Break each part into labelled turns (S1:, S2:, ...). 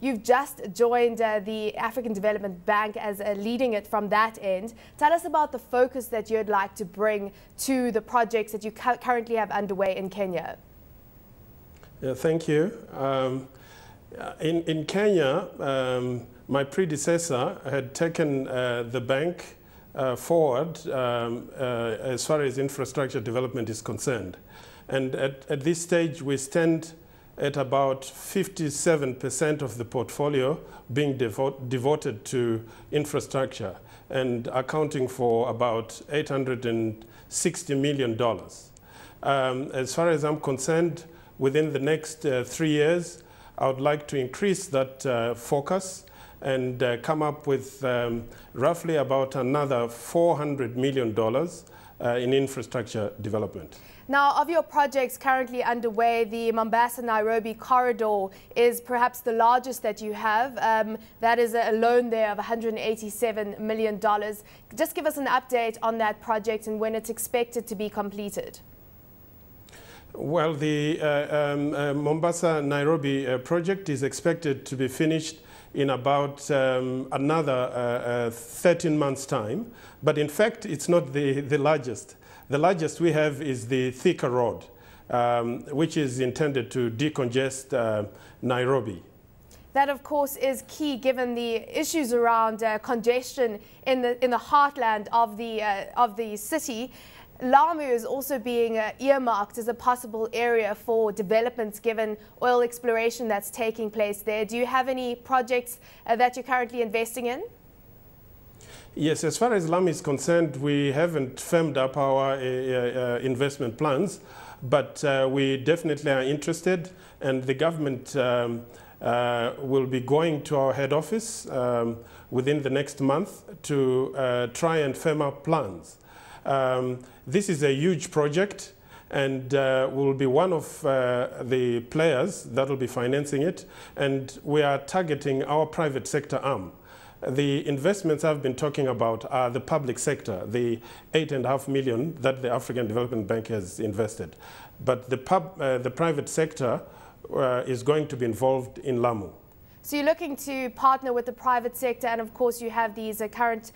S1: You've just joined the African Development Bank as leading it from that end. Tell us about the focus that you'd like to bring to the projects that you currently have underway in Kenya.
S2: Yeah, thank you. In Kenya, my predecessor had taken the bank forward as far as infrastructure development is concerned. And at this stage, we stand at about 57% of the portfolio being devoted to infrastructure and accounting for about $860 million. As far as I'm concerned, within the next 3 years, I would like to increase that focus and come up with roughly about another $400 million in infrastructure development.
S1: Now, of your projects currently underway, the Mombasa-Nairobi corridor is perhaps the largest that you have. That is a loan there of $187 million. Just give us an update on that project and when it's expected to be completed.
S2: Well, the Mombasa-Nairobi project is expected to be finished in about another 13 months' time. But in fact, it's not the largest. The largest we have is the Thika Road, which is intended to decongest Nairobi.
S1: That, of course, is key given the issues around congestion in the heartland of the city. Lamu is also being earmarked as a possible area for developments given oil exploration that's taking place there. Do you have any projects that you're currently investing in?
S2: Yes, as far as Lamu is concerned, we haven't firmed up our investment plans, but we definitely are interested, and the government will be going to our head office within the next month to try and firm up plans. This is a huge project, and will be one of the players that will be financing it, and we are targeting our private sector arm. The investments I've been talking about are the public sector, the $8.5 million that the African Development Bank has invested. But the private sector is going to be involved in Lamu.
S1: So you're looking to partner with the private sector, and of course you have these current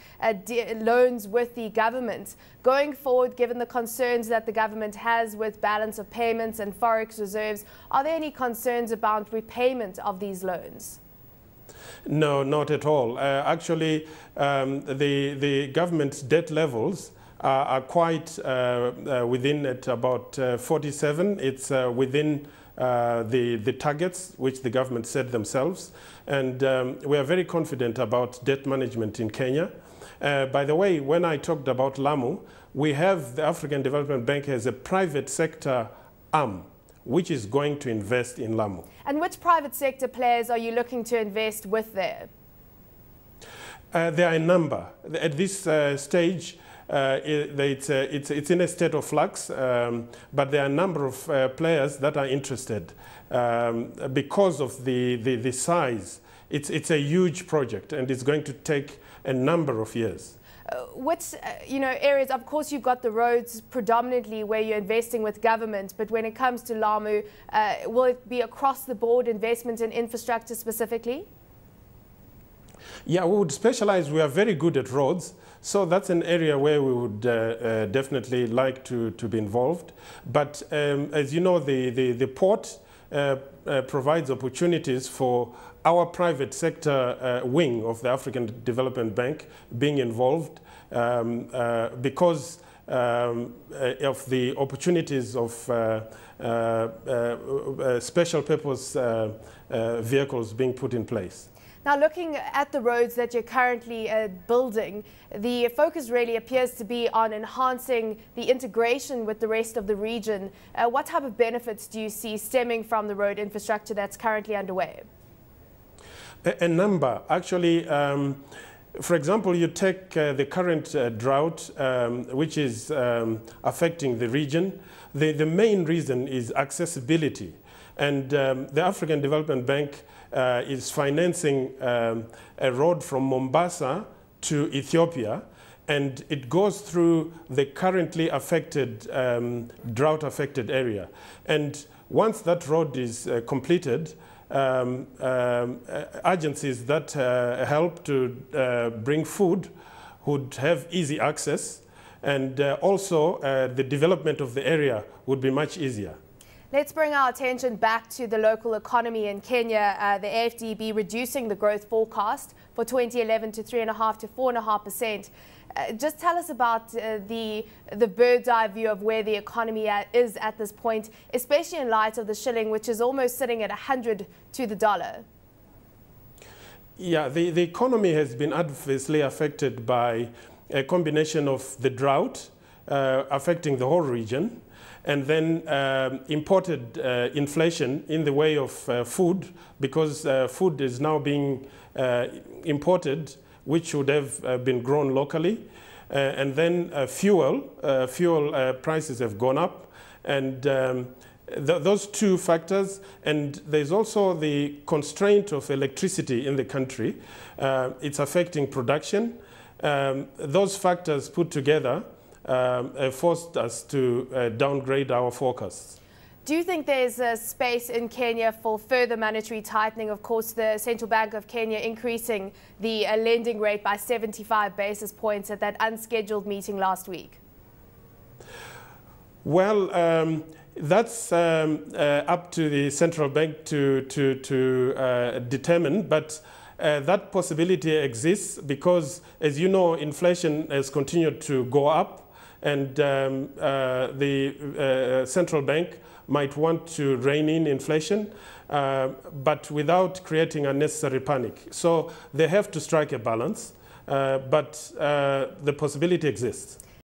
S1: loans with the government. Going forward, given the concerns that the government has with balance of payments and forex reserves, are there any concerns about repayment of these loans?
S2: No, not at all. Actually, the government's debt levels are quite within at about 47. It's within the targets which the government set themselves. And we are very confident about debt management in Kenya. By the way, when I talked about Lamu, we have the African Development Bank as a private sector arm, which is going to invest in Lamu.
S1: And which private sector players are you looking to invest with there?
S2: There are a number. At this stage, it's in a state of flux, but there are a number of players that are interested because of the size. It's a huge project, and it's going to take a number of years.
S1: Which areas, of course you've got the roads predominantly where you're investing with government, but when it comes to Lamu, will it be across the board investment in infrastructure specifically?
S2: Yeah, we would specialize. We are very good at roads, so that's an area where we would definitely like to be involved. But as you know, the port provides opportunities for our private sector wing of the African Development Bank being involved because of the opportunities of special purpose vehicles being put in place.
S1: Now, looking at the roads that you're currently building, the focus really appears to be on enhancing the integration with the rest of the region. What type of benefits do you see stemming from the road infrastructure that's currently underway?
S2: A number. Actually, for example, you take the current drought, which is affecting the region. The main reason is accessibility. And the African Development Bank is financing a road from Mombasa to Ethiopia, and it goes through the currently affected, drought-affected area. And once that road is completed, agencies that help to bring food would have easy access, and also the development of the area would be much easier.
S1: Let's bring our attention back to the local economy in Kenya. The AfDB reducing the growth forecast for 2011 to 3.5% to 4.5%. Just tell us about the bird's eye view of where the economy is at this point, especially in light of the shilling, which is almost sitting at 100 to the dollar.
S2: Yeah, the economy has been adversely affected by a combination of the drought affecting the whole region, and then imported inflation in the way of food, because food is now being imported, which would have been grown locally. And then fuel prices have gone up. And those two factors, and there's also the constraint of electricity in the country. It's affecting production. Those factors put together forced us to downgrade our forecasts.
S1: Do you think there's a space in Kenya for further monetary tightening? Of course, the Central Bank of Kenya increasing the lending rate by 75 basis points at that unscheduled meeting last week.
S2: Well, that's up to the central bank to determine, but that possibility exists because, as you know, inflation has continued to go up, and the central bank might want to rein in inflation, but without creating unnecessary panic. So they have to strike a balance, but the possibility exists.